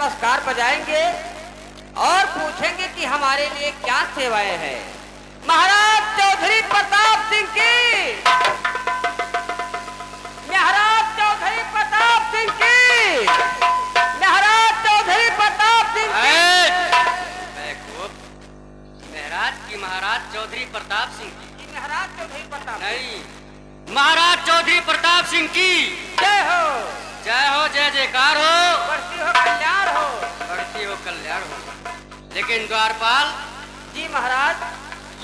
नमस्कार बजाएंगे और पूछेंगे कि हमारे लिए क्या सेवाएं हैं। महाराज चौधरी प्रताप सिंह की, महाराज चौधरी प्रताप सिंह की, महाराज चौधरी प्रताप सिंह की। महाराज की महाराज चौधरी प्रताप सिंह की, महाराज चौधरी प्रताप नहीं, महाराज चौधरी प्रताप सिंह की जय हो, जय हो, जय जयकार हो, बढ़ती हो कल्याण हो, बढ़ती हो कल्याण हो। लेकिन द्वारपाल जी महाराज,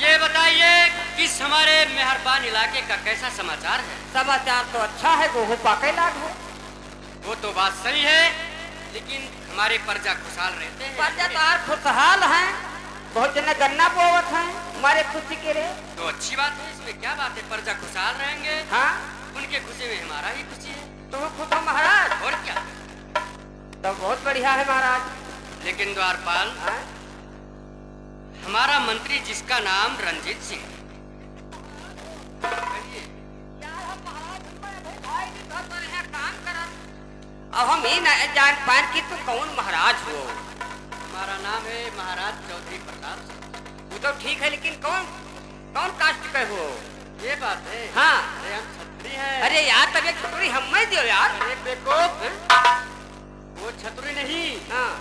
ये बताइए किस हमारे मेहरबान इलाके का कैसा समाचार है? समाचार तो अच्छा है, वो पाके लाग हो। वो तो बात सही है, लेकिन हमारे प्रजा खुशहाल रहते हैं। प्रजा तो आज खुशहाल हैं, बहुत जने गन्ना बोवत हैं हमारे खुशी के लिए। तो अच्छी बात है, इसमें क्या बात है? प्रजा खुशहाल रहेंगे, हाँ, उनके खुशी में हमारा ही खुशी है। तो वो खुश हो महाराज, और क्या? तो बहुत बढ़िया है महाराज। लेकिन द्वारपाल, हाँ? हमारा मंत्री जिसका नाम रंजीत सिंह, अब हम ही न जान पाए कि तू कौन महाराज हो। हमारा नाम है महाराज चौधरी प्रताप सिंह। वो तो ठीक है, लेकिन कौन कौन कास्ट के हो? ये बात है। हाँ, अरे हम छतरी हैं। अरे यार तब एक छतरी हम में दियो यार। अरे बेवकूफ, वो छतरी नहीं, हाँ,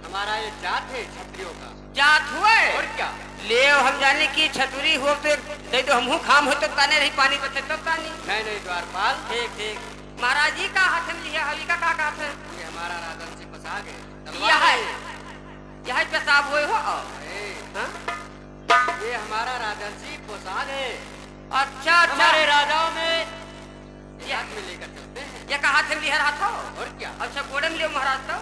हमारा ये जात है छतरियों का। जात हुए और क्या? ले हम जाने की छतरी हो तो दे दो, हमहू खाम हो तो ताने रही पानी बचे तो तानी। नहीं द्वारपाल, ठीक ठीक। महाराज जी का हाथ में लिया, हवी का कहते हैं? ये हमारा राजन से पसा गए। यह पेशाब हुए हो। हाँ? ये हमारा राजंसी पोशाक है। अच्छा अच्छा, हमारे राजाओं में ये हाथ में लेकर चलते हैं। ये का हाथ में लिया हाथ हो? और क्या? अच्छा, गोड़े में लियो महाराज तो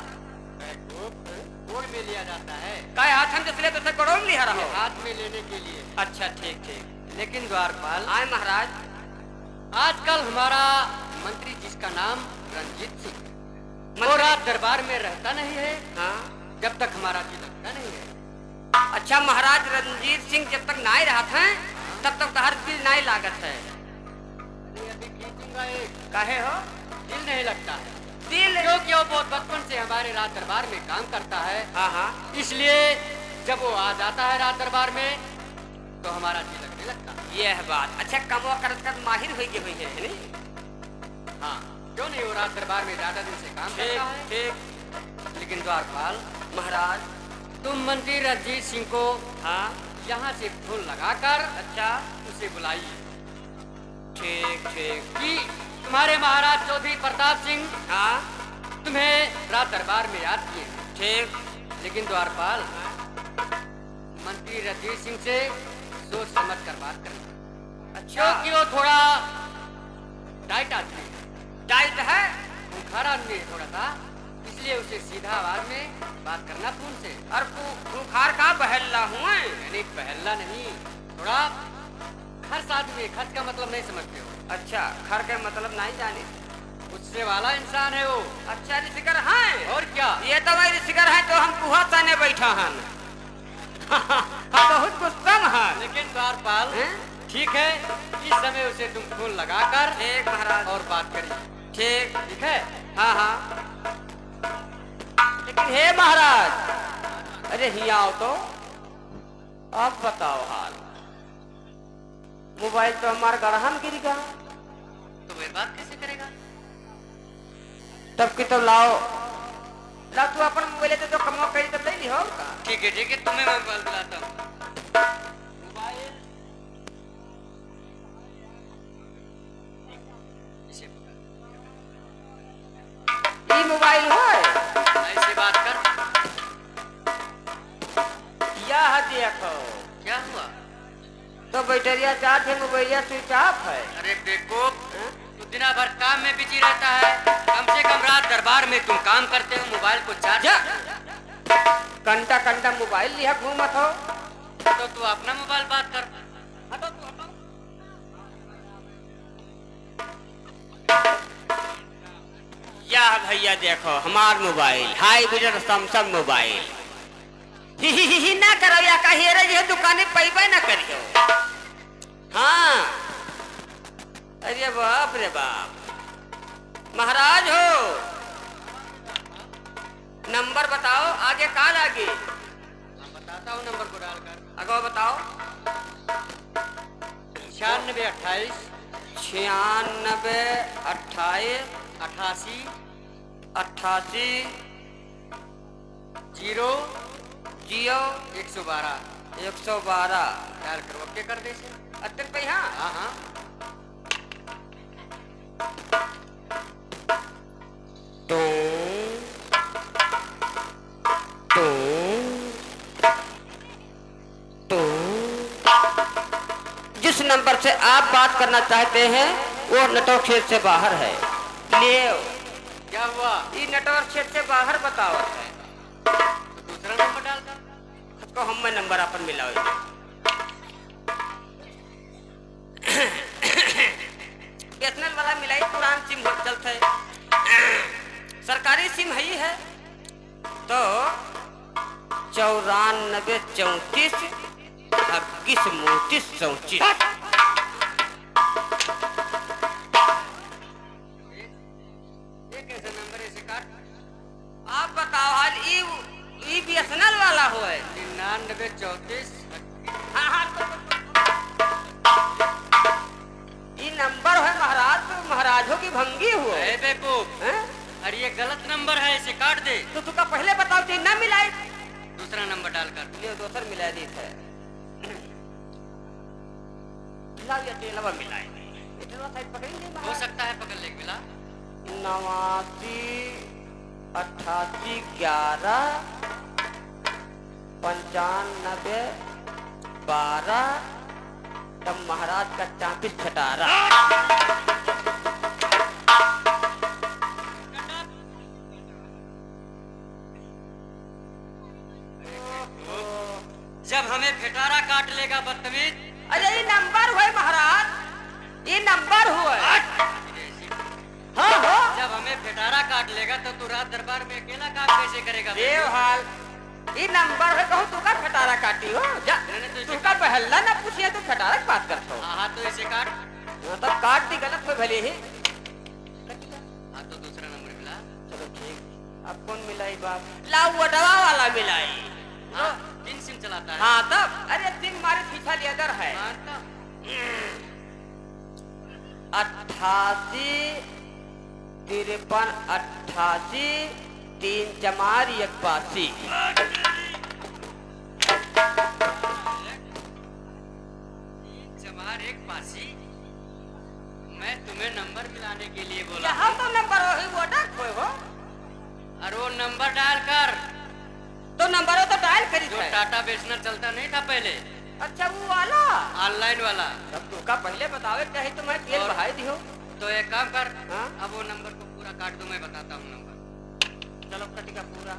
गोड़ में लिया जाता है। काय हाथ में जैसे तो गोड़ों में लिया रहा हाथ में लेने के लिए। अच्छा ठीक ठीक। लेकिन द्वारपाल, आए महाराज, आजकल हमारा मंत्री जिसका नाम रंजीत सिंह, वो रात दरबार में रहता नहीं है। हाँ, जब तक हमारा जी लगता नहीं है। अच्छा महाराज, रंजीत सिंह जब तक नाई रहते हैं तब तक हर दिल नाई लागत है। अभी खींचूंगा एक। काहे हो? दिल नहीं लगता है, दिल क्योंकि वो बहुत बचपन से हमारे रात दरबार में काम करता है। हाँ हाँ, इसलिए जब वो आ जाता है रात दरबार में तो हमारा जी लगने लगता है। ये है बात। अच्छा, कमवा कर माहिर हुई हुई है नहीं? हाँ, क्यों नहीं, वो रात दरबार में ज्यादा दिन से काम करता है। ठीक। लेकिन द्वारपाल महाराज, तुम मंत्री रंजीत सिंह को हाँ, यहाँ से फूल लगाकर अच्छा, उसे बुलाइए। ठीक ठीक। कि तुम्हारे महाराज चौधरी प्रताप सिंह हाँ, तुम्हें रात दरबार में याद किए। ठीक। लेकिन द्वारपाल, मंत्री रंजीत सिंह से सोच समझ कर बात करना। अच्छा, क्योंकि वो थोड़ा टाइट आदमी है, टाइट है। खूंखार आदमी है थोड़ा सा, इसलिए उसे सीधा आवाज में बात करना फोन से। और बुखार का बहल्ला हुआ है? यानी पहला नहीं, थोड़ा खर्च आदमी है। खर्च का मतलब नहीं समझते हो? अच्छा, खर के मतलब नहीं जाने। गुस्से वाला इंसान है वो। अच्छा, ऋषिकर है? और क्या? ये तो भाई ऋषिकर है, तो हम कुहा ताने बैठा हन। हम बहुत गुस्सा में है। लेकिन द्वारपाल, हैं? ठीक है, इस समय उसे तुम फोन लगाकर ठीक महाराज, और बात करिए। ठीक। ठीक है? हाँ हाँ। लेकिन हे महाराज, अरे ही आओ तो अब बताओ हाल। मोबाइल तो हमारा गढ़हन गिर गया, तो वह बात कैसे करेगा? तब की तो लाओ ला, तू अपन मोबाइल तो जो कमवा करी तब नहीं हो का? ठीक है, तुम्हें मैं मोबाइल बुलाता हूँ। मोबाइल इसे ये मोबाइल है, ऐसे बात कर। यह देखो। क्या हुआ? तो बैटरिया चार्ज है, मोबाइल स्विच ऑफ है। अरे बेवकूफ, हैं? तू दिना भर काम में बिजी रहता है, कम से कम रात दरबार में तुम काम करते हो, मोबाइल को चार्ज। जा, घंटा घंटा मोबाइल लिया घूमत हो। तो तू अपना मोबाइल बात कर। हटो तू, हटो। यह भैया देखो हमार mobile, hybrid Samsung mobile. ही ना करो या कहिए रे, ये दुकाने पैबे ना करियो। हाँ, अरे बाप रे बाप, महाराज हो, नंबर नंबर बताओ, आगे का लागी? मैं बताता हूँ नंबर को डालकर। अगो बताओ। 96 28 96 28 88 88 0 0 112 112 डाल कर ओके कर दे से। अतन पे हाँ। हाँ हाँ तो तो तो जिस नंबर से आप बात करना चाहते हैं वो नेटवर्क क्षेत्र से बाहर है। ले क्या हुआ? ये नेटवर्क क्षेत्र से बाहर बताओ है। तो दूसरा नंबर डाल कर। उसको हम में नंबर अपन मिलाओ। बीएसएनएल वाला मिलाई, पुरान सिम हो चलता है, सरकारी सिम है तो 94 34 26 29 34। ये कैसा नंबर है? इसे काट। आप बताओ हाल ई बीएसएनएल वाला हो है। 99 34 हाँ हाँ ये नंबर है महाराज, तो महाराजों की भंगी हुआ है बेवकूफ। है। अरे ये गलत नंबर है, इसे काट दे। तो तुका पहले बताओ कि ना मिलाई। दूसरा नंबर डालकर। ले दोसर मिला दी है। लाओ ये तेलवा मिलाई। इतना साइड पकड़ेंगे हो महाराज। सकता है पकड़ ले मिला। 89 88 11 95 12 तब महाराज का 34 खटारा। जब हमें फिटारा काट लेगा बदतमीज। अरे ये नंबर हुए महाराज, ये नंबर हुए। हाँ हाँ जब हमें फिटारा काट लेगा तो तू रात दरबार में अकेला काम कैसे करेगा? देव हाल ये नंबर है, कहूँ तुका खटारा काटी हो जा। मैंने तो इसे तुका पहला ना पूछिए तो खटारा की बात करता हो। हाँ तो इसे काट। तब काट दी गलत में भले ही। हाँ तो दूसरा नंबर मिला। चलो ठीक, अब कौन मिलाई बाप? लाओ वडवा वाला मिलाई। हाँ 3 सिम चलाता है। हाँ तब अरे सिम मारे पीछा लेदर है। हाँ, तब 88 53 88 3 चमार 81। चमार 81। मैं तुम्हें नंबर मिलाने के लिए बोला। यहाँ तो नंबर हो ही वो डाक हो। अरे वो नंबर डाल कर। तो नंबर तो डायल करी जो था। टाटा बेचना चलता नहीं था पहले, अच्छा वो वाला। ऑनलाइन वाला। तब तुका पहले बतावे चाहे तो मैं तेल और- बढ़ाई दियो। तो एक काम कर, हाँ? अब वो नंबर को पूरा काट दो। मैं बताता हूँ नंबर। चलो कटिका पूरा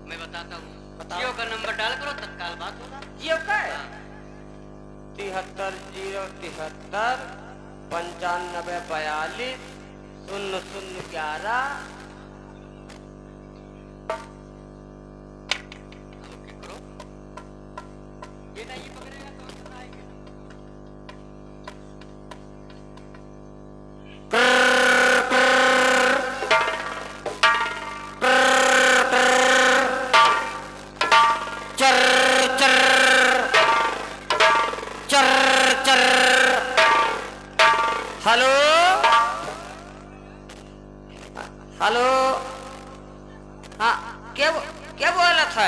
मैं बताता हूँ। बताओ। जियो का नंबर डाल करो, तत्काल बात होगा। जियो का है? हाँ। 73 073 95 42 00 11। ओके करो। ये नहीं पकड़ेगा तो अंदर आएंगे। चर चर चर चर। Hello hello. हाँ क्या बोला था?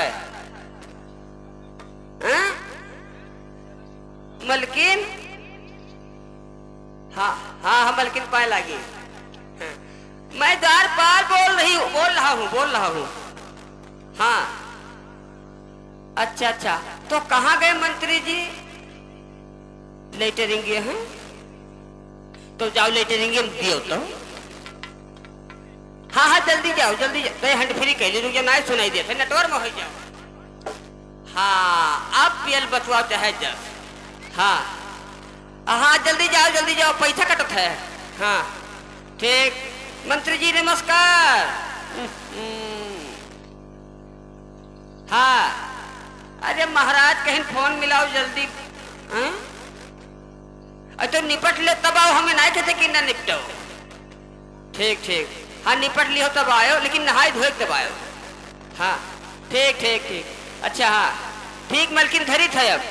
हाँ? मलकिन? हाँ हाँ हाँ मलकिन पाए लागी। हाँ। मैं द्वारपाल बोल रहा हूँ। हाँ अच्छा अच्छा, तो कहाँ गए मंत्री जी? लेटरिंग हैं तो जाओ लेटरिंग में दियो तो। हाँ हाँ जल्दी जाओ हैंड फ्री कह ली, रुक जाओ ना सुनाई देते नेटवर्क में हो जाओ। हाँ अब पीएल बचवा चाहे जब। हाँ हाँ जल्दी जाओ पैसा कटत है। हाँ ठीक। मंत्री जी नमस्कार। हाँ अरे महाराज कहीं फोन मिलाओ जल्दी। हाँ? तो निपट ले तब आओ, हमें नहीं कहते कि ना निपटो। ठीक हाँ निपट लियो तब आयो, लेकिन नहाए धोए तब आयो। हाँ ठीक ठीक ठीक, अच्छा हाँ ठीक मलकिन धरी था अब।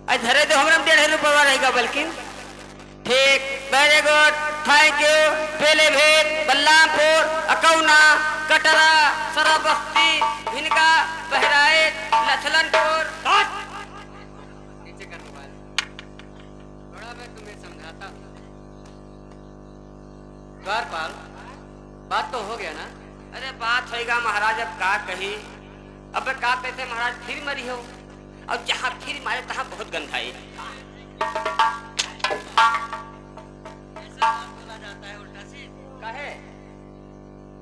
आज धरे तो हमरा 1.5 रुपया रहेगा बल्किन। ठीक, वेरी गुड, थैंक यू। पेले भेद, बल्लामपुर, अकौना, कटरा, सराबस्ती, भिनगा, बहराइच, लछलनपुर। नीचे कर मोबाइल, थोड़ा मैं तुम्हें समझाता हूँ। द्वारपाल, बात तो हो गया ना? अरे बात होएगा महाराज, अब का कही। अब का कहते महाराज फिर मरी हो, और जहाँ फिर मारे तहाँ बहुत गंधाई। ऐसा बोला जाता है उल्टा सीध। काहे?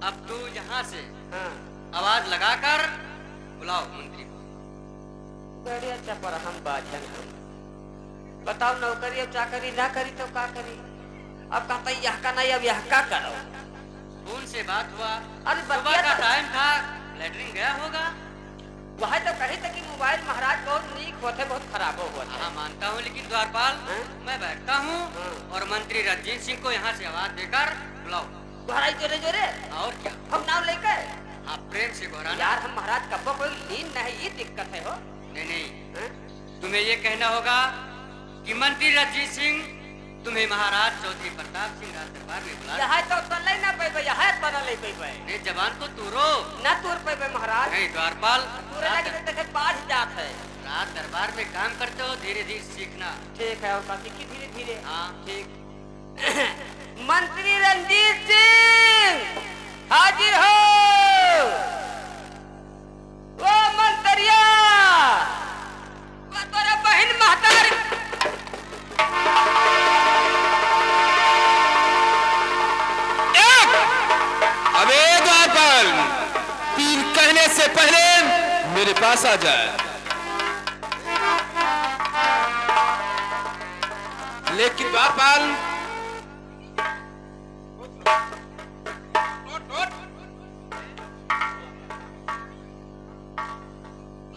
अब तू यहाँ से हाँ आवाज लगाकर बुलाओ मंत्री को। बड़े अच्छा पर हम बाजन हम बताओ, नौकरी और चाकरी ना करी तो का करी। अब कहता यह का नहीं, अब यह का करो। फोन से बात हुआ, अरे सुबह बतिया का तो- टाइम था, लेटरिन गया होगा। वह तो कही था कि मोबाइल महाराज बहुत नीक होते, बहुत खराब होते। हाँ मानता हूँ, लेकिन द्वारपाल हाँ? मैं बैठता हूँ हाँ। और मंत्री रंजीत सिंह को यहाँ से आवाज देकर बुलाओ। महाराज जोरे जोरे और क्या, हम नाम लेकर। आप प्रेम से घोराना। यार हम महाराज कब्बो कोई लीन नहीं, ये दिक्कत है हो। नहीं नहीं, हाँ? तुम्हें ये कहना होगा कि मंत्री रंजीत सिंह तुम्हें महाराज चौधरी प्रताप सिंह राज दरबार में बुला। यहाँ तो तले ना पेबे, यहाँ तना ले पेबे। नहीं जवान को तूरो ना तूर पेबे महाराज। नहीं द्वारपाल, तूरे लगे तो देखे बाढ़ जात है। राज दरबार में काम करते हो, धीरे धीरे सीखना। ठीक है, और काफी की धीरे धीरे। हाँ ठीक। मंत्री रंजीत सिंह हाजिर हो। वो मंत्रिया, वो तोरा बहन महतारी। अबे द्वारपाल, तीन कहने से पहले मेरे पास आ जाए। लेकिन द्वारपाल,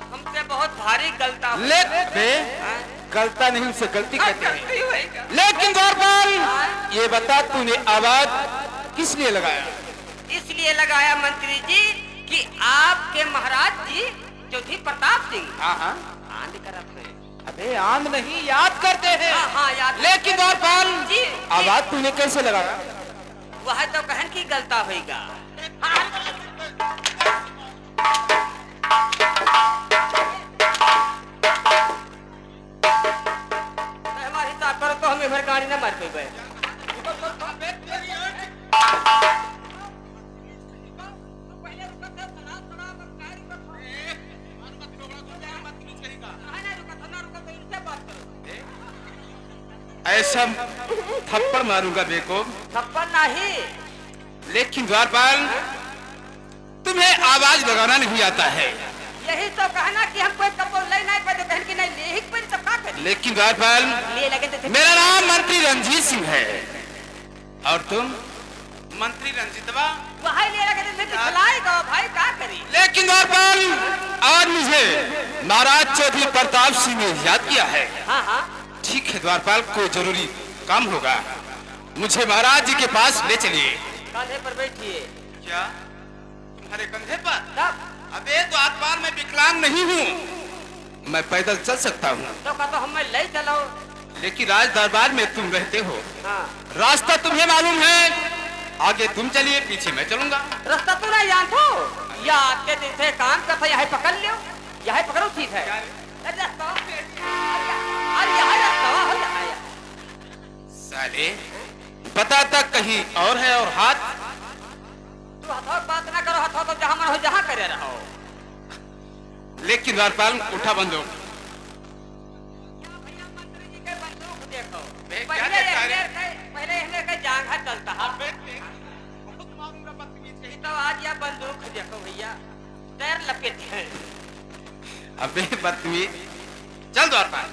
हमसे बहुत भारी गलता हुई। ले बे, हाँ? गलता नहीं उसे गलती कहते हैं। गलती होएगा। लेकिन द्वारपाल, ये बता तूने आवाज किस लिए लगाया? इसलिए लगाया मंत्री जी कि आपके महाराज जी चौधरी प्रताप सिंह हाँ हाँ, आंध करत हैं। अबे आंध नहीं, याद करते हैं। हाँ हाँ याद। लेकिन द्वारपाल, जी आवाज तूने कैसे लगाया? वह तो कहन की गलता होएगा। हमारे हिसाब करो तो हमें भर गाड़ी न मार पेबे। ऐसा थप्पड़ मारूंगा बेको। थप्पड़ नहीं। लेकिन द्वारपाल, तुम्हें आवाज लगाना नहीं आता है। यही तो कहना कि हम कोई कपड़ ले नहीं पाते, कहन की नहीं ले ही पर सब का करी। लेकिन द्वारपाल, ले लगे तो मेरा नाम मंत्री रंजीत सिंह है और तुम मंत्री रंजीतवा। वही ले लगे तो खिलाएगा भाई, का करी। लेकिन द्वारपाल, आज मुझे महाराज चौधरी प्रताप सिंह ने याद किया है। हाँ हाँ ठीक है द्वारपाल, कोई जरूरी काम होगा, मुझे महाराज जी के पास ले चलिए। कंधे पर बैठिए। क्या तुम्हारे कंधे पर? तब अबे द्वारपाल, मैं विकलांग नहीं हूँ, मैं पैदल चल सकता हूँ। तो का तो हमें ले चलो। लेकिन राज दरबार में तुम रहते हो, हाँ रास्ता तुम्हें मालूम है। आगे तुम चलिए, पीछे मैं चलूंगा। रास्ता तू नहीं जानतो। या के दिन से काम करता, यहाँ पकड़ लियो, यहाँ पकड़ो ठीक है। अरे रास्ता, अरे यहाँ रास्ता हो यहाँ। साले पता तक कहीं और है, और हाथ तू हथौड़ बात ना करो, हथौड़ तो जहाँ मन हो जहाँ करे रहो। लेकिन द्वारपाल, उठा बंदूक। भैया मंत्री जी के बंदूक देखो। क्या पहले देखा रे? पहले इन्हें के जांघा चलता है। तो आज यह बंदूक देखो भैया, पैर लपेट है। अबे बदतमीज, चल द्वारपाल।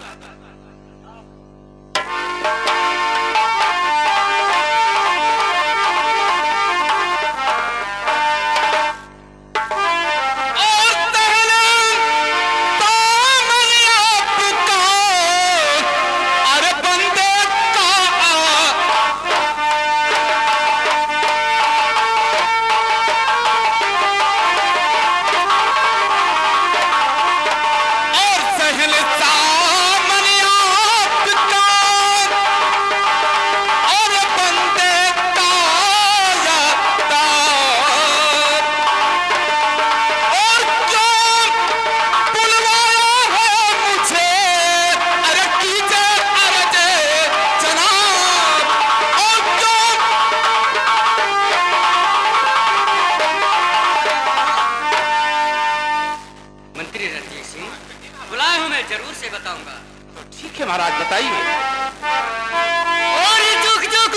से बताऊंगा। तो ठीक है महाराज, बताइए। और जुग जुग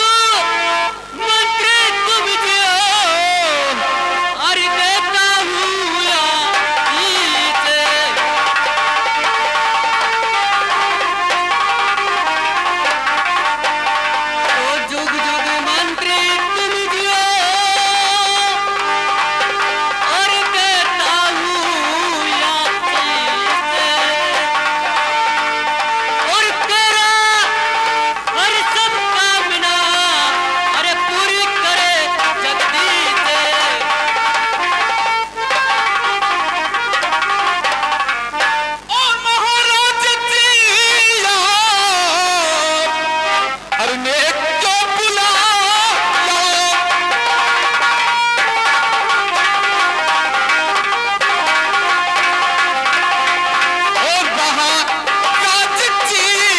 मंत्री तुम जियो, और देता हूँ आशीष। ओ जुग जुग मंत्री तुम जियो, और देता हूँ आशीष। और तेरा हर सब कामना अरे पूरी करे जगदीश। ओ महाराज जिया, अरे नेक को बुलाया। ओ महाराज जिया,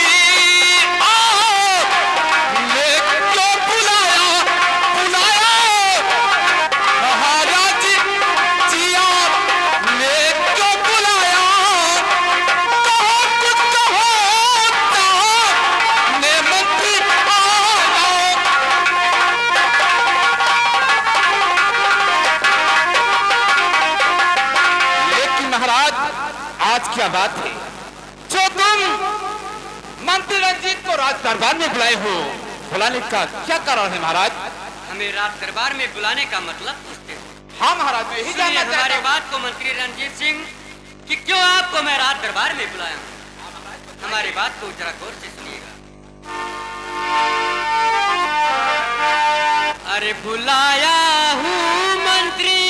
नेक को बुलाया, बुलाया। महाराज जिया, नेक को बुलाया। कहो कुछ कहो ता, ने मंत्री आया। लेकिन महाराज, आज क्या बात है जो तुम मंत्री रंजीत को राज दरबार में बुलाए हो? बुलाने का क्या कारण है महाराज? हमें राज दरबार में बुलाने का मतलब पूछते हैं। हाँ महाराज, मैं यही सुनिए जानना हमारी चाहता हूँ। बात को मंत्री रणजीत सिंह कि क्यों आपको मैं राज दरबार में बुलाया हूँ। हमारी बात को जरा गौर से सुनिएगा। अरे बुलाया हूँ मंत्री,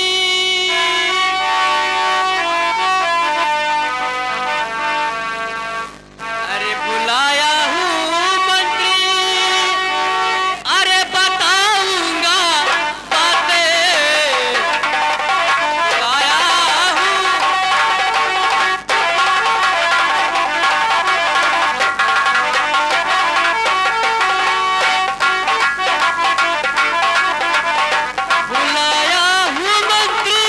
अरे बुलाया हूँ मंत्री, अरे बताऊंगा बातें। बुलाया हूँ बुलाया हूँ मंत्री,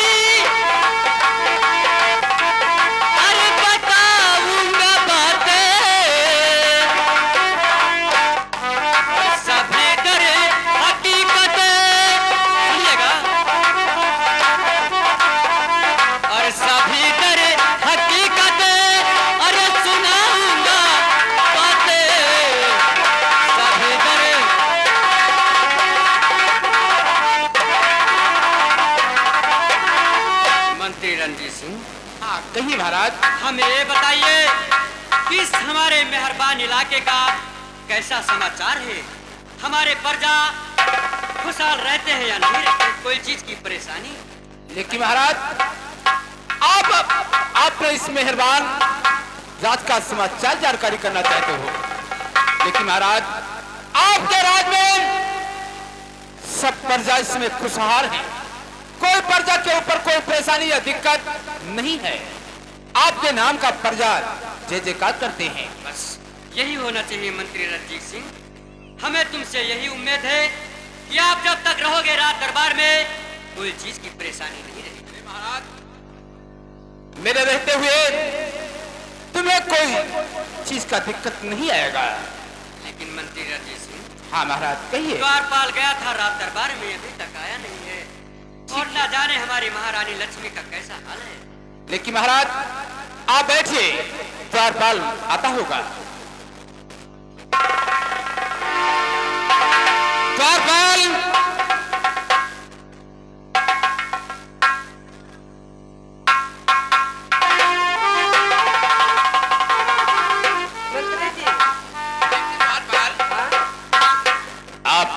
अरे बताऊंगा बातें। सभी डरे हकीकतें, सुनिएगा। और सभी डरे हकीकतें, अरे सुनाऊंगा बातें। सभी डरे मंत्री रणजीत सिंह, हाँ कहिए महाराज। हमें ये बताइए कि इस हमारे मेहरबान इलाके का कैसा समाचार है। हमारे प्रजा खुशहाल रहते हैं या नहीं रहते, कोई चीज की परेशानी? लेकिन महाराज, आप इस मेहरबान राज का समाचार जानकारी करना चाहते हो। लेकिन महाराज, आपके राज में सब प्रजा इसमें खुशहाल है। कोई प्रजा के ऊपर कोई परेशानी या दिक्कत नहीं है। आपके नाम का प्रजा जय जयकार करते हैं। बस यही होना चाहिए मंत्री रणजीत सिंह। हमें तुमसे यही उम्मीद है कि आप जब तक रहोगे राज दरबार में कोई चीज की परेशानी नहीं रहेगी। महाराज, मेरे रहते हुए तुम्हें कोई चीज का दिक्कत नहीं आएगा। लेकिन मंत्री रणजीत सिंह, हाँ महाराज कहिए। द्वारपाल गया था राज दरबार में, अभी तक आया नहीं है। और ना जाने हमारी महारानी लक्ष्मी का कैसा हाल है। लेकिन महाराज, आप बैठिए, द्वारपाल आता होगा। द्वारपाल, मंत्री जी, आप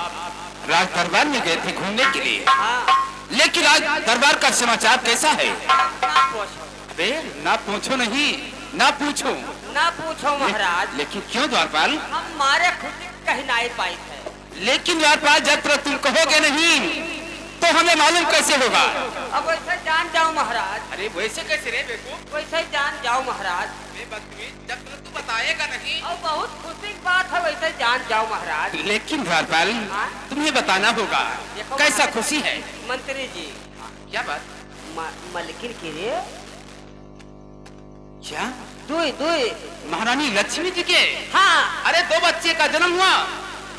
राज दरबार में गए थे घूमने के लिए, हाँ लेकिन आज दरबार का समाचार कैसा है? ना पूछो, अबे ना पूछो नहीं, ना पूछो। ना पूछो महाराज। लेकिन क्यों द्वारपाल? हमारे खुद कहीं नहीं पाई थे। लेकिन द्वारपाल, जब तक तुम कहोगे नहीं तो हमें मालूम कैसे होगा? अब वैसे जान जाओ महाराज, अरे वैसे कैसे रे बेवकूफ? वैसे जान जाओ महाराज। जब तू बताएगा नहीं। और बहुत खुशी की बात है, वैसे जान जाओ महाराज। लेकिन द्वारपाल, तुम्हें बताना होगा देखो कैसा महाराज, खुशी है। मंत्री जी, क्या बात? मलकिन की रे क्या? दुई दुई। महारानी लक्ष्मी जी के? हाँ। अरे 2 बच्चे का जन्म हुआ।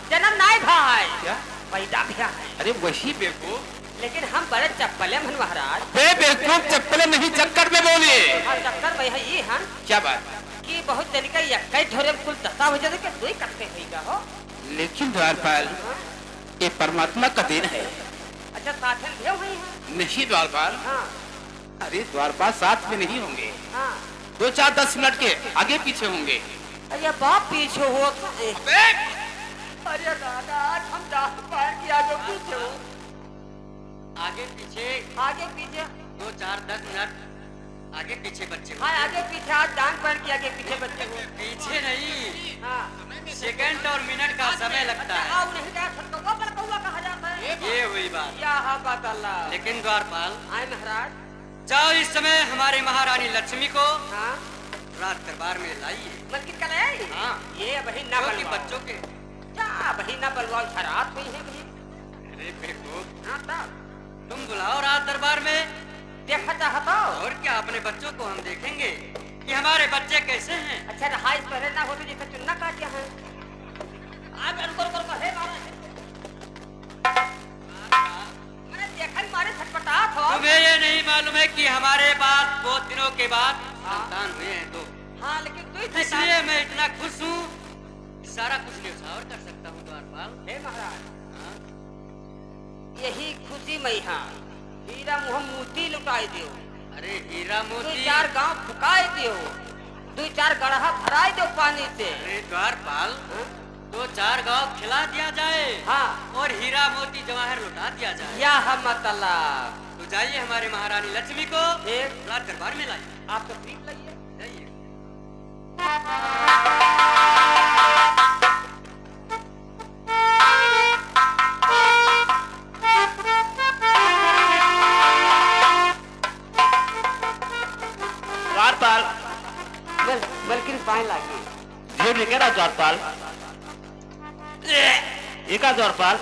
जन्म नहीं भाई, क्या? पैदा भी है। अरे वही बेवकूफ। लेकिन हम बड़े चप्पले हैं महाराज। बेवकूफ चप्पले नहीं चक्कर में बोलिए। और चक्कर में है ये हैं क्या बात? कि बहुत तरीका यक्का धोरे कुल दशा हो जाते कि दुई करते होइगा हो। लेकिन द्वारपाल, ये परमात्मा का देन है। अच्छा साथ में भेव हुई है? नहीं द्वारपाल। हाँ अरे द्वारपाल साथ में नहीं होंगे, हाँ। 2-4-10 मिनट के आगे पीछे होंगे। अरे बाप पीछे हो। अबे! अरे दादा हम दास पार की आगे पीछे हो। आगे पीछे आगे पीछे 2-4-10 मिनट आगे पीछे बच्चे हो। हाँ आगे पीछे आज डांग पैर की आगे पीछे बच्चे हो। पीछे नहीं, हाँ सेकंड और मिनट का समय लगता है। आओ नहीं जा सकता पर कौवा कहा जाता है। ये हुई बात। क्या है बात अल्लाह। लेकिन द्वारपाल, आए महाराज। जाओ इस समय हमारे महारानी लक्ष्मी को हाँ राज दरबार में लाइए। मस्जिद का ले आई? हाँ। ये वही ना क्योंकि बलवाओ। बच्चों के क्या वही ना बलवाओ शराब हुई है वही। अरे बेवकूफ, हाँ तब तुम बुलाओ राज दरबार में। देखा चाहता हो? और क्या, अपने बच्चों को हम देखेंगे कि हमारे बच्चे कैसे हैं। अच्छा रहाइश पहले ना होते जैसे चुन्ना काटे हैं। आप रुको रुको रुको हे मारा। मैंने देखा ही मारे छटपटाहट हो। तुम्हें ये नहीं मालूम है कि हमारे पास बहुत दिनों के बाद संतान हुए हैं तो हाँ लेकिन तू इसलिए मैं इतना खुश हूँ कि सारा कुछ न्यौछावर कर सकता हूँ द्वारपाल। हे महाराज हाँ? यही खुशी में हाँ हीरा मुँह मोती लुटाई दियो। अरे हीरा दो मोती। चार गांव फुकाए दियो। 2-4 गढ़ा भराए दो पानी से। अरे द्वारपाल, हाँ? 2-4 गांव खिला दिया जाए हाँ और हीरा मोती जवाहर लुटा दिया जाए। या हम मतलब तो जाइए हमारे महारानी लक्ष्मी को एक राज दरबार में लाइए। आप तो ठीक लगिए। जाइए। द्वारपाल, बल्कि पाए लागी। ये लेके ना द्वारपाल। ये का द्वारपाल?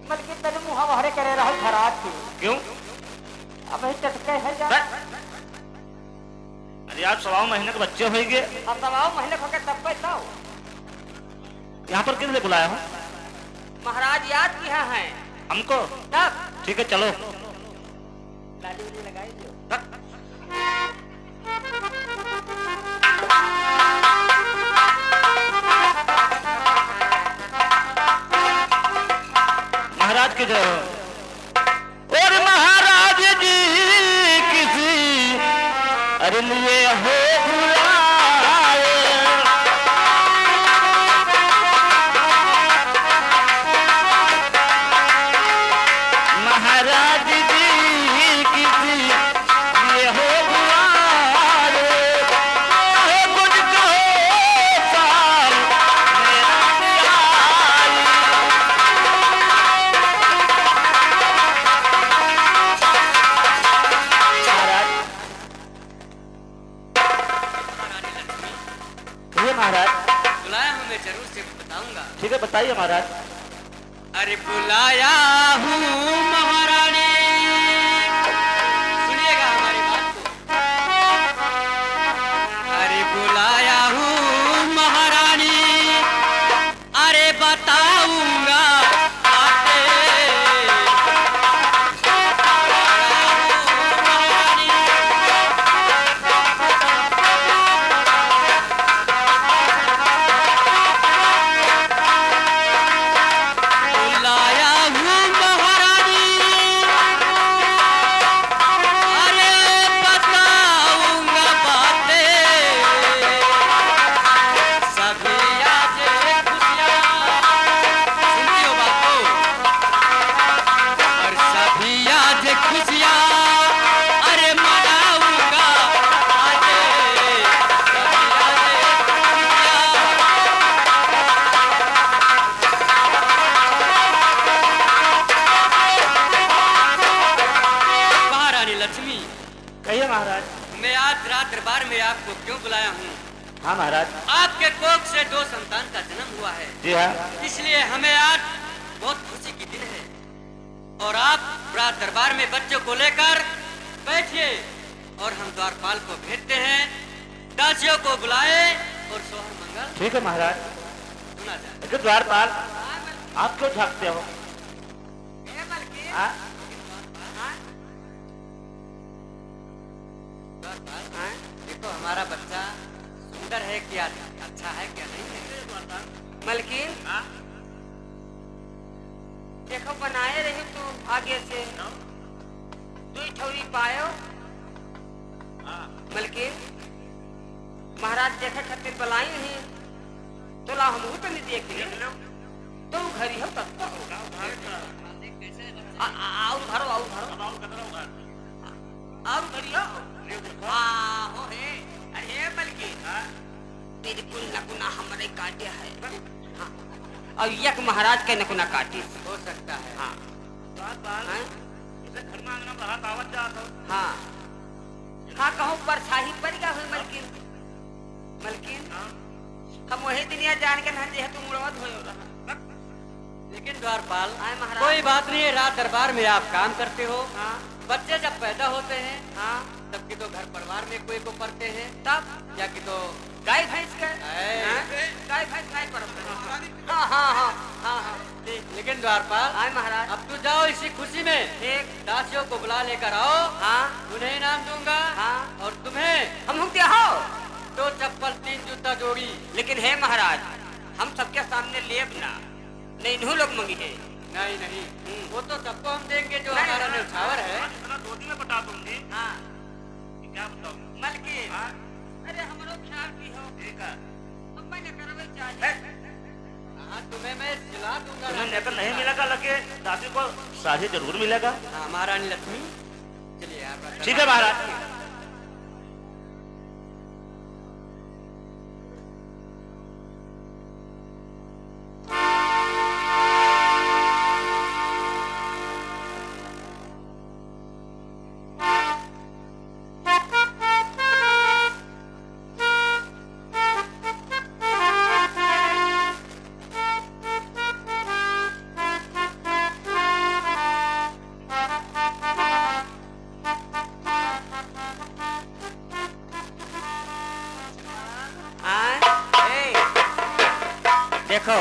बल्कि तेरे मुँह हमारे करे रहा खराब थी। क्यों? अब ही टटके है जा। अरे आप 1.25 महीने के बच्चे होंगे। अब दबाओ महीने होके तब पैसा हो। यहाँ पर किस लिए बुलाया हूँ? महाराज याद किया है हमको? तब ठीक है चलो। लाली उली लगाई दियो। महाराज के जय हो। और महाराज जी किसी अरे लिए हो बुलाए। महाराज जी किसी लिए हो बुलाए। चाहे कुछ कहो साल मेरा आई। महारानी लक्ष्मी, ये महाराज। बुलाया हूँ मैं, जरूर से बताऊंगा। ठीक है बताइए महाराज। अरे बुलाया हूँ महारानी, सुनिएगा हमारी बात को। अरे बुलाया हूँ महारानी, अरे बताऊंगा बातें। बुलाया हूँ महारानी, अरे बताऊंगा बातें। सभी आज खुशियाँ, सुनती हो बात को? और सभी आज खुशियाँ, अरे मनाऊंगा आज। सभी आज खुशियाँ। महारानी लक्ष्मी, कहिए महाराज। मैं आज रात दरबार में आपको क्यों बुलाया हूँ? हाँ महाराज। आपके कोख से 2 संतान का जन्म हुआ है, जी हाँ। इसलिए हमें आज बहुत खुशी की दिन है। और आप रात दरबार में बच्चों को लेकर बैठिए और हम द्वारपाल को भेजते हैं, दासियों को बुलाए और सोहर मंगल ठीक है महाराज। सुना जाए। लेकिन द्वारपाल आप क्यों झांकते हो? हाँ? द्वारपाल, देखो हमारा बच्चा सुंदर है क्या, अच्छा है क्या नहीं है। मलकिन देखो बनाए रही तू आगे से दुई ठौरी पायो। मलकिन महाराज देखे खातिर बुलाई नहीं तो ला हम तो नहीं देख लो तो घरी हो तब तो होगा। आओ घरो आओ घरो आओ घरी हो हे अरे मलकिन बिल्कुल नकुना हमारे काटे है। हाँ। और यक महाराज के नकुना काटी हो सकता है। हाँ द्वारपाल इसे घर में आंगन में रहा दावत जात हो। हाँ हाँ कहूँ परछाई पड़ गया हुई मलकिन। मलकिन हम वही दुनिया जान के ना जे तुम उड़वत हो रहा। लेकिन द्वारपाल आए महाराज। कोई बात नहीं है, रात दरबार में आप काम करते हो। हाँ बच्चे जब पैदा होते हैं हाँ तब की तो घर परिवार में कोई को पढ़ते हैं, तब या कि तो गाय भैंस के है। हाँ? गाय भैंस नहीं पड़ते। हाँ हाँ हाँ हाँ हाँ लेकिन द्वारपाल आए महाराज। अब तू जाओ इसी खुशी में ठीक दासियों को बुला लेकर आओ। हाँ उन्हें इनाम दूंगा हाँ और तुम्हें हम हुक्ते हो। दो चप्पल 3 जूता जोड़ी। लेकिन है महाराज हम सबके सामने लेब ना नहीं इन्हों लोग मंगी है। नहीं नहीं, वो तो सबको हम देंगे जो नहीं, हमारा नहीं, न्यौछावर है। इतना दो दिन में बता दूंगी। हाँ क्या बताऊं? मलकिन अरे हमरो ख्याल भी हो। ठीक है। हम मैंने करवे चाहिए। हाँ तुम्हें मैं सिला दूंगा। तुम्हें नेकर नहीं मिलेगा लगे दासी को साझी जरूर मिलेगा। हाँ, महारानी लक्ष्मी चलिए आप। ठीक है महाराज। देखो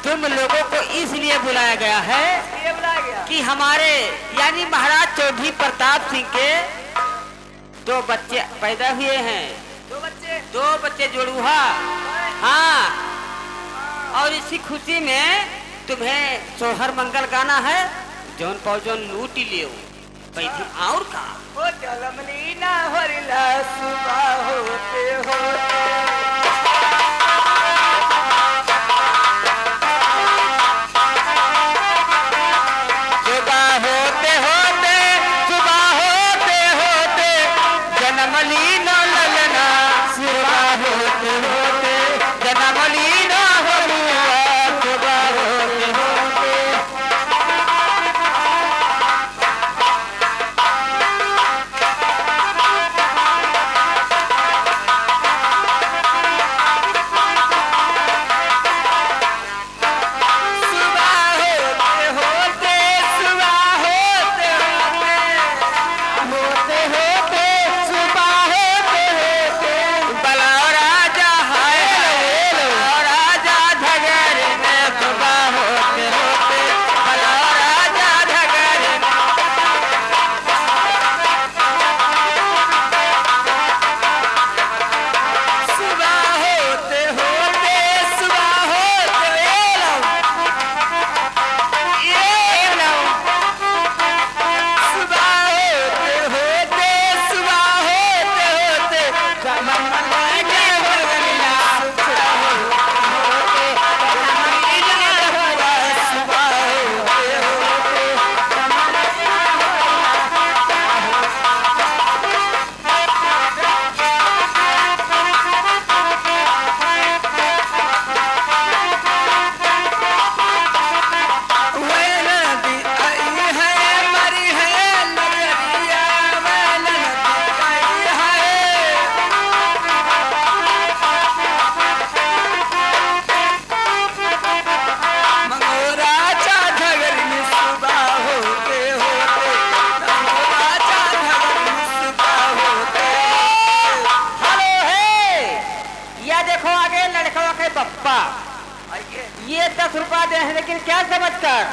तुम लोगों को इसलिए बुलाया गया है कि हमारे यानी महाराज चौधरी प्रताप सिंह के 2 बच्चे पैदा हुए हैं। 2 बच्चे जोड़ुहा। हाँ और इसी खुशी में तुम्हें सोहर मंगल गाना है। जौन पाओ जौन लूट लियो पैदी और का हो चलमनी ना होरिला सुबह होते होते रुपया, आइए ये 10 रुपया दे हैं, लेकिन क्या समझ कर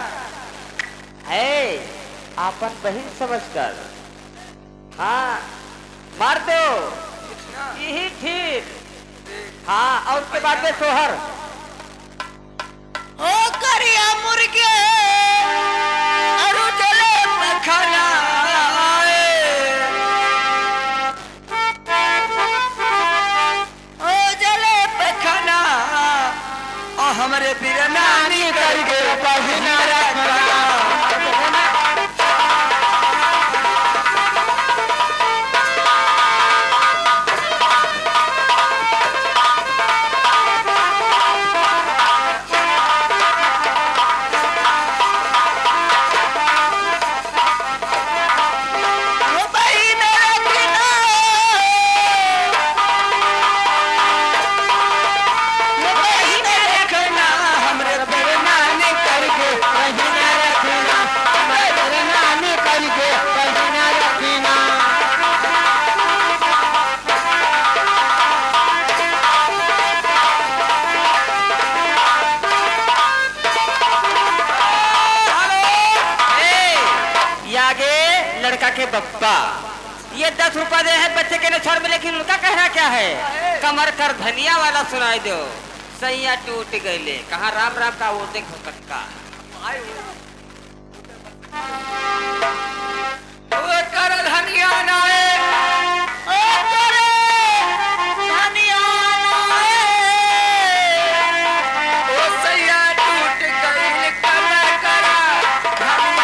है, आपन बहन समझ कर। हाँ मार दो, पूछना यही ठीक। हाँ और उसके बाद में सोहर। ओ करिया मुर्गे अरु जले पखना ओ जले पखना ओ हमरे बिरनानी करके पहिना रखना। लड़का के बप्पा, ये 10 रुपया दे है बच्चे के छोड़ में, लेकिन उनका कहना क्या है, कमर कर धनिया वाला सुनाई दो, सैया टूट गईले, कहाँ राम राम का वो देखो कक्का। ओ कर धनिया नाए ओ कर धनिया नाए ओ सैया टूट गई कमर करा धनिया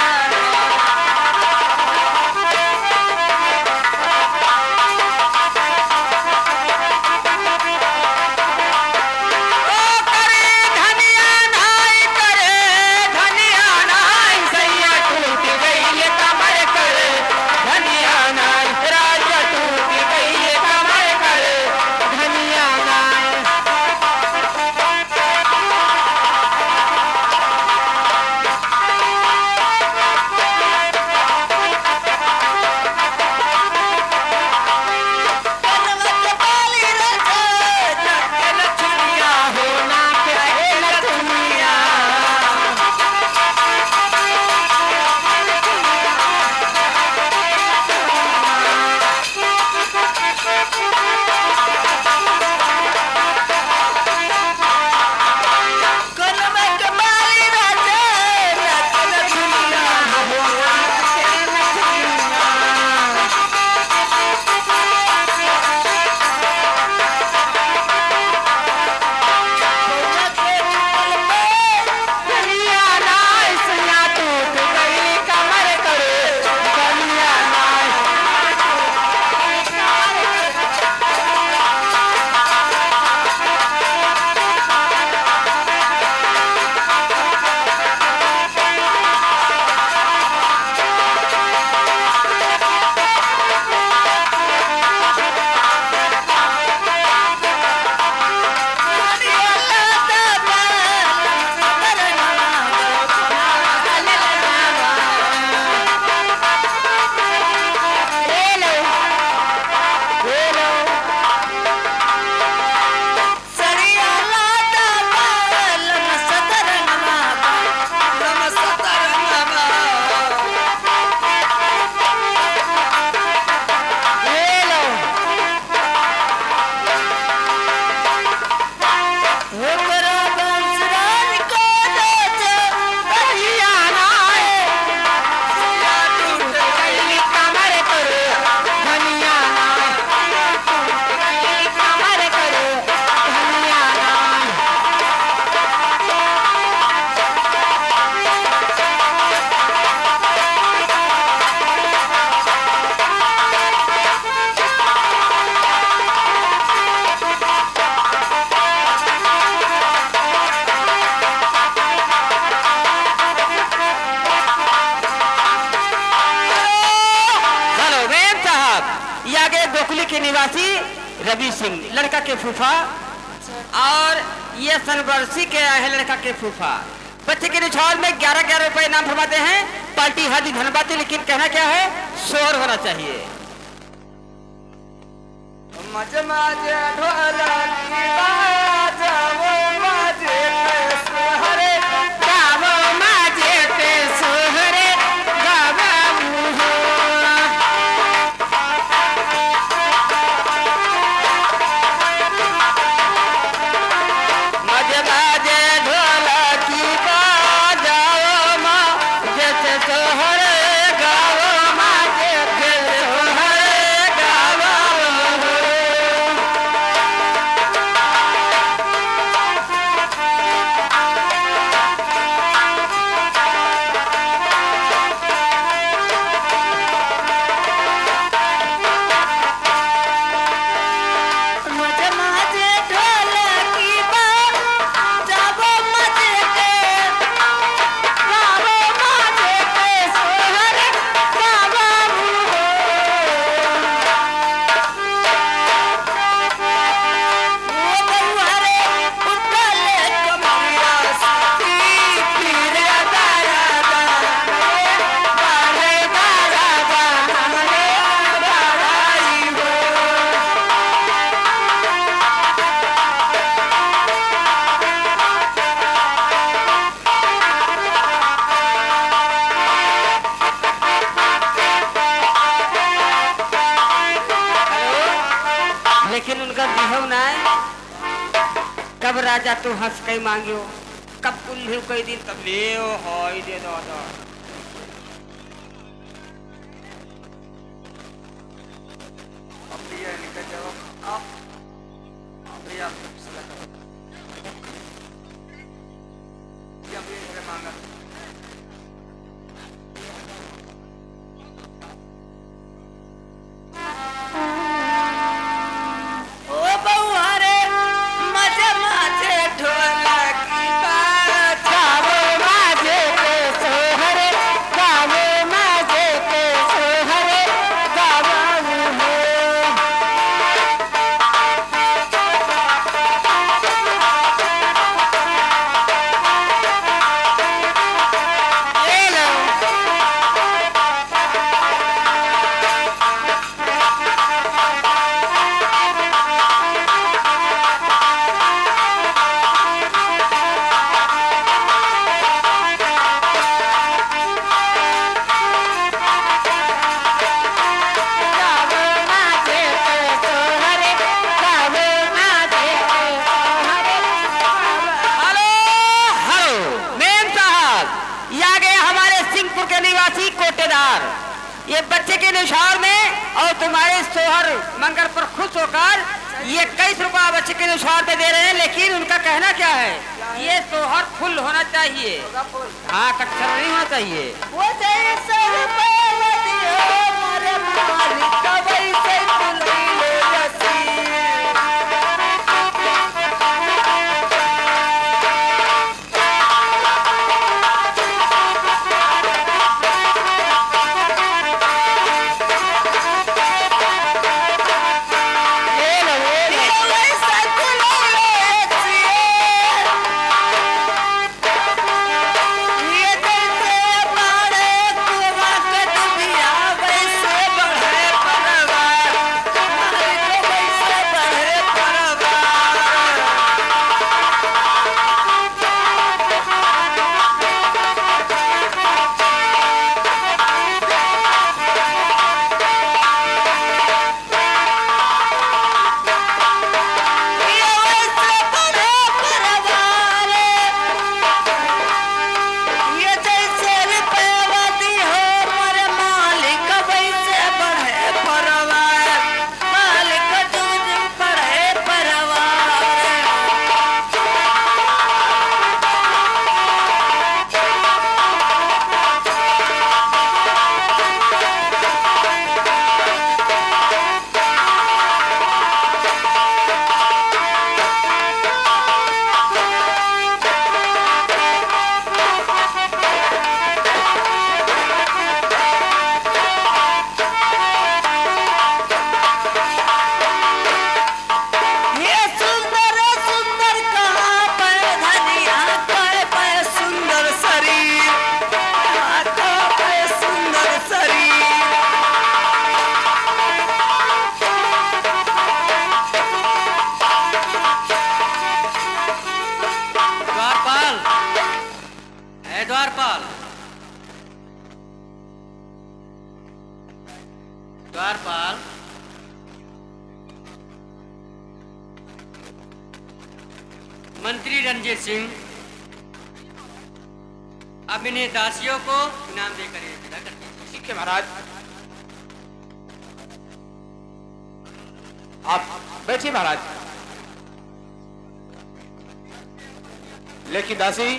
के निवासी रवि सिंह लड़का के फूफा, और ये सनबरसी के आए हैं लड़का के फूफा। बच्चे के निछावर में 11-11 रुपए इनाम फरमाते हैं। पार्टी हार्दिक धन्यवाद, लेकिन कहना क्या है, शोर होना चाहिए। मज मज ढोलकी बाजाओ मज कर दिहो नाय कब राजा तू हंस के मांगियो कब कुल्ही कई दिन तब ले होई दे दादा भैया निकल जाओ आप भैया मांगा ओ बउआ रे मजे मजे ढोलकी बाजा गावे माजे के सोहरे गावे माजे के सोहरे गावे हो ले लो गावे माजे के सोहरे गावे माजे के सोहरे हेलो हेलो मेम साहब ये आ गए हमारे सिंहपुर के निवासी कोटेदार ये बच्चे के निशार में और तुम्हारे सोहर मंगल पर खुश होकर ये 21 रुपया बच्चे के निशार पे दे रहे हैं लेकिन उनका कहना क्या है ये सोहर फुल होना चाहिए हाँ कटकर नहीं होना चाहिए वो जैसे रुपैया दियो मोरे मालिक वैसे बुलैले रसी वैसे बुलैले रसी ये जैसे बाड़े कुआ के दुबिया वैसे बढ़े परवार मालिक वैसे बढ़े परवार ये वैसे बढ़े परवार ये जैसे रुपया दिहो मोरे मालिक वैसे बढ़े परवार मालिक दूध बढ़े परवार ये सुंदर सुंदर कहाँ पे धनिया कहाँ पे सुंदर शरीर कहाँ पे सुंदर शरीर द्वारपाल है द्वारपाल द्वारपाल मंत्री रणजीत सिंह अब इन्हें दासियों को इनाम देकर ये विदा कर दीजिए। ठीक है महाराज आप बैठिए महाराज लेकिन दासी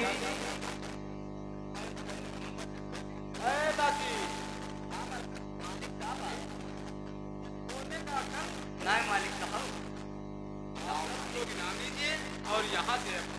नाय मालिक साहब और यहाँ से